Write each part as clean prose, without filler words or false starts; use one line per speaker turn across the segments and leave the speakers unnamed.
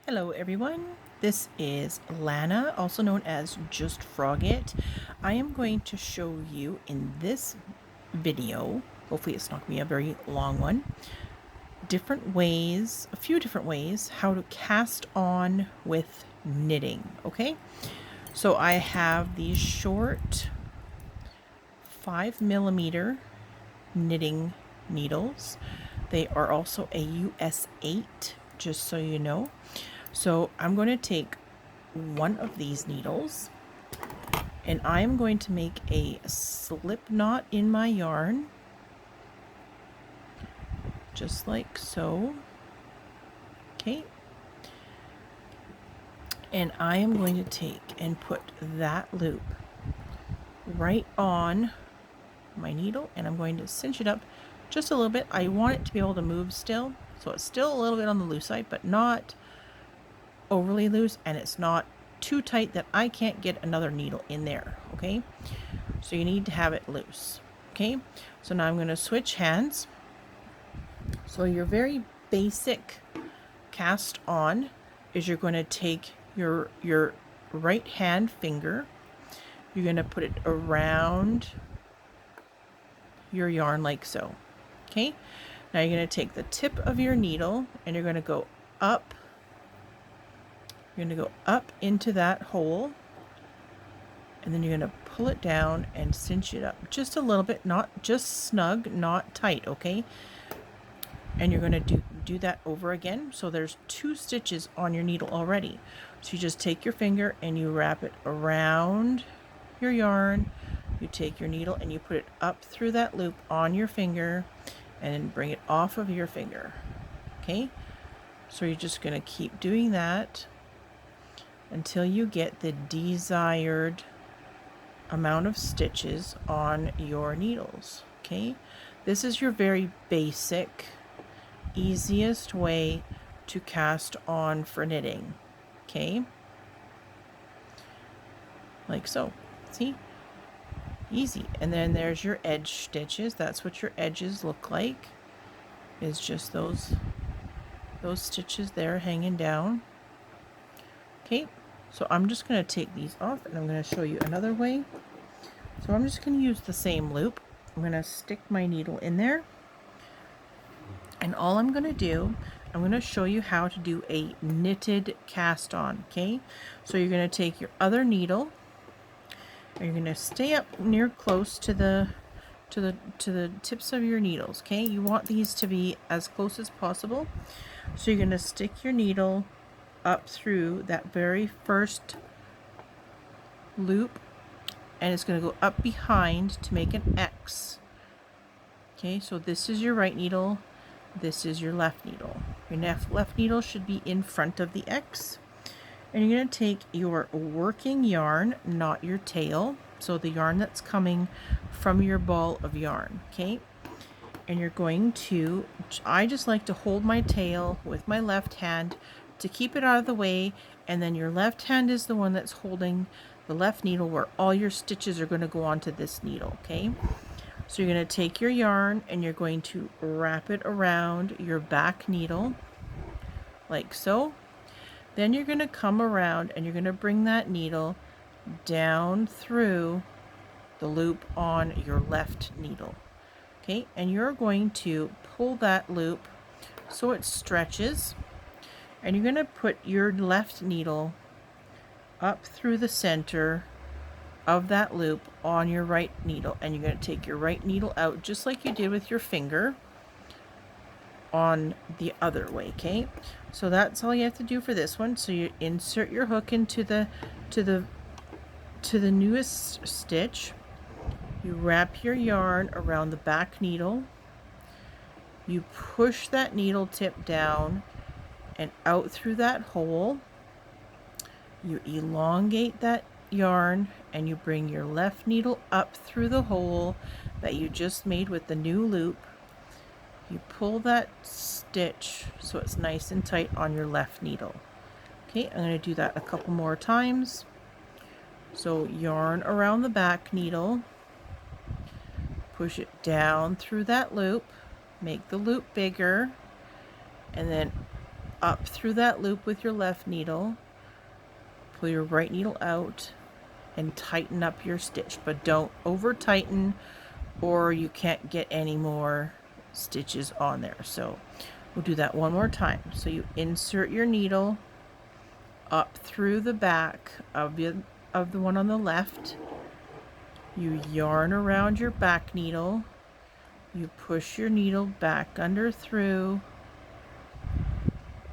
Hello everyone, this is Lana, also known as Just Frog It. I am going to show you in this video, hopefully it's not going to be a very long one, a few different ways how to cast on with knitting, okay? So I have these short 5mm knitting needles. They are also a US 8, just so you know. So I'm going to take one of these needles and I'm going to make a slip knot in my yarn, just like so. Okay. And I am going to take and put that loop right on my needle, and I'm going to cinch it up just a little bit. I want it to be able to move still, so it's still a little bit on the loose side, but not overly loose, and it's not too tight that I can't get another needle in there. Okay, so you need to have it loose. Okay, so now I'm going to switch hands. So your very basic cast on is you're going to take your right hand finger, you're going to put it around your yarn like so. Okay, now you're going to take the tip of your needle and you're going to go up. You're going to go up into that hole, and then you're going to pull it down and cinch it up just a little bit, not just snug, not tight. Okay, and you're going to do that over again. So there's 2 stitches on your needle already. So you just take your finger and you wrap it around your yarn. You take your needle and you put it up through that loop on your finger and then bring it off of your finger. Okay, so you're just going to keep doing that until you get the desired amount of stitches on your needles. Okay, this is your very basic, easiest way to cast on for knitting. Okay, like so. See, easy. And then there's your edge stitches. That's what your edges look like, is just those stitches there hanging down. Okay, so I'm just going to take these off and I'm going to show you another way. So I'm just going to use the same loop. I'm going to stick my needle in there, and all I'm going to do, I'm going to show you how to do a knitted cast on. Okay, so you're going to take your other needle and you're going to stay up near close to the tips of your needles. Okay, you want these to be as close as possible. So you're going to stick your needle up through that very first loop, and it's going to go up behind to make an X. Okay, so this is your right needle, this is your left needle. Your left needle should be in front of the X, and you're going to take your working yarn, not your tail, so the yarn that's coming from your ball of yarn. Okay, and you're going to, I just like to hold my tail with my left hand to keep it out of the way, and then your left hand is the one that's holding the left needle where all your stitches are going to go onto this needle. Okay, so you're going to take your yarn and you're going to wrap it around your back needle like so. Then you're going to come around and you're going to bring that needle down through the loop on your left needle. Okay, and you're going to pull that loop so it stretches, and you're going to put your left needle up through the center of that loop on your right needle, and you're going to take your right needle out just like you did with your finger on the other way. Okay, so that's all you have to do for this one. So you insert your hook into the newest stitch. You wrap your yarn around the back needle. You push that needle tip down and out through that hole. You elongate that yarn and you bring your left needle up through the hole that you just made with the new loop. You pull that stitch so it's nice and tight on your left needle. Okay, I'm going to do that a couple more times. So yarn around the back needle, push it down through that loop, make the loop bigger, and then up through that loop with your left needle, pull your right needle out, and tighten up your stitch, but don't over tighten or you can't get any more stitches on there. So we'll do that one more time. So you insert your needle up through the back of the one on the left. You yarn around your back needle. You push your needle back under through.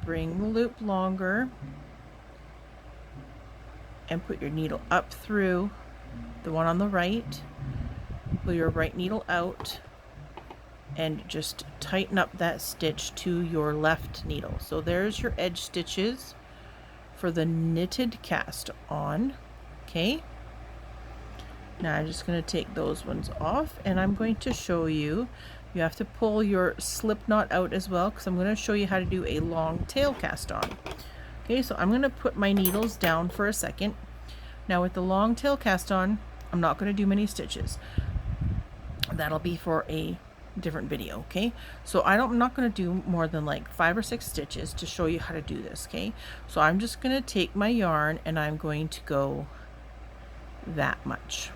Bring the loop longer. And put your needle up through the one on the right. Pull your right needle out. And just tighten up that stitch to your left needle. So there's your edge stitches for the knitted cast on. Okay. Now I'm just going to take those ones off, and I'm going to show you. You have to pull your slip knot out as well, because I'm going to show you how to do a long tail cast on. Okay, so I'm going to put my needles down for a second. Now with the long tail cast on, I'm not going to do many stitches. That'll be for a different video. Okay, so I'm not going to do more than like 5 or 6 stitches to show you how to do this. Okay, so I'm just going to take my yarn and I'm going to go that much.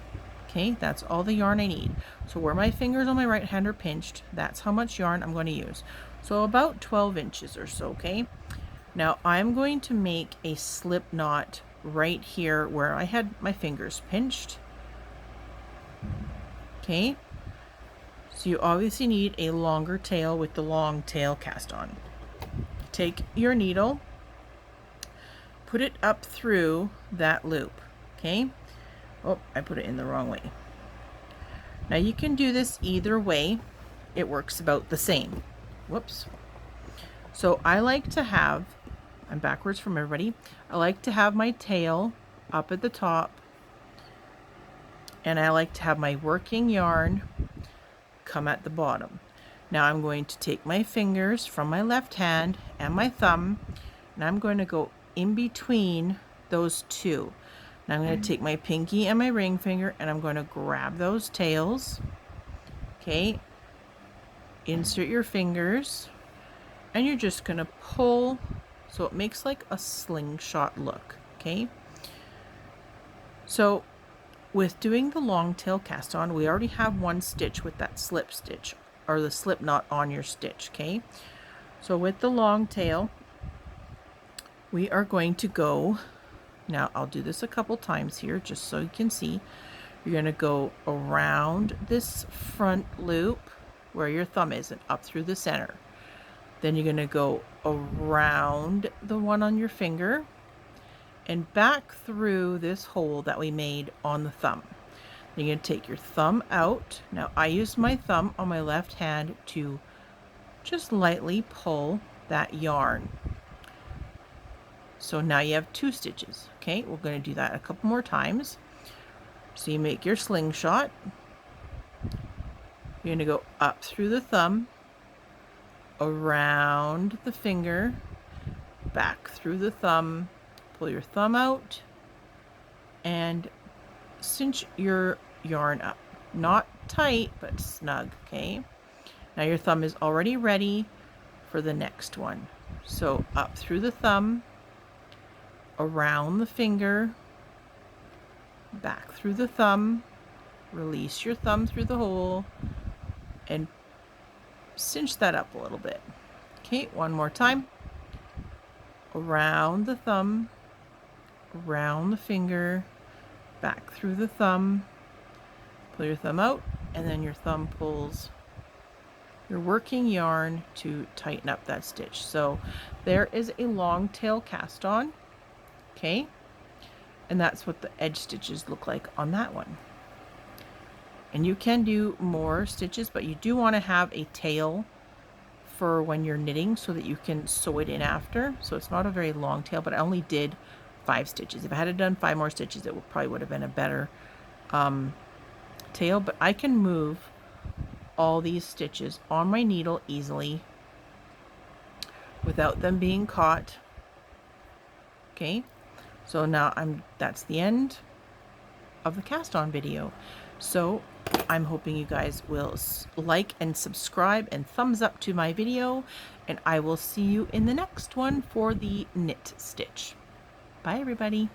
Okay, that's all the yarn I need. So where my fingers on my right hand are pinched, that's how much yarn I'm going to use. So about 12 inches or so. Okay, now I'm going to make a slip knot right here where I had my fingers pinched. Okay, so you obviously need a longer tail with the long tail cast on. Take your needle, put it up through that loop. Okay, oh, I put it in the wrong way. Now you can do this either way. It works about the same. Whoops. So I like to have, I'm backwards from everybody. I like to have my tail up at the top, and I like to have my working yarn come at the bottom. Now I'm going to take my fingers from my left hand and my thumb, and I'm going to go in between those two. Now I'm going to take my pinky and my ring finger, and I'm going to grab those tails. Okay, insert your fingers, and you're just going to pull so it makes like a slingshot look. Okay, so with doing the long tail cast on, we already have one stitch with that slip stitch or the slip knot on your stitch. Okay, so with the long tail, we are going to go. Now I'll do this a couple times here just so you can see. You're going to go around this front loop where your thumb is and up through the center. Then you're going to go around the one on your finger and back through this hole that we made on the thumb. Then you're going to take your thumb out. Now I use my thumb on my left hand to just lightly pull that yarn. So now you have 2 stitches. Okay, we're going to do that a couple more times. So you make your slingshot. You're going to go up through the thumb, around the finger, back through the thumb, pull your thumb out, and cinch your yarn up. Not tight, but snug. Okay, now your thumb is already ready for the next one. So up through the thumb, around the finger, back through the thumb, release your thumb through the hole, and cinch that up a little bit. Okay, one more time. Around the thumb, around the finger, back through the thumb, pull your thumb out, and then your thumb pulls your working yarn to tighten up that stitch. So there is a long tail cast on. Okay, and that's what the edge stitches look like on that one. And you can do more stitches, but you do want to have a tail for when you're knitting so that you can sew it in after. So it's not a very long tail, but I only did 5 stitches. If I had done 5 more stitches, it probably would have been a better tail. But I can move all these stitches on my needle easily without them being caught. Okay, so now that's the end of the cast on video. So I'm hoping you guys will like and subscribe and thumbs up to my video, and I will see you in the next one for the knit stitch. Bye everybody.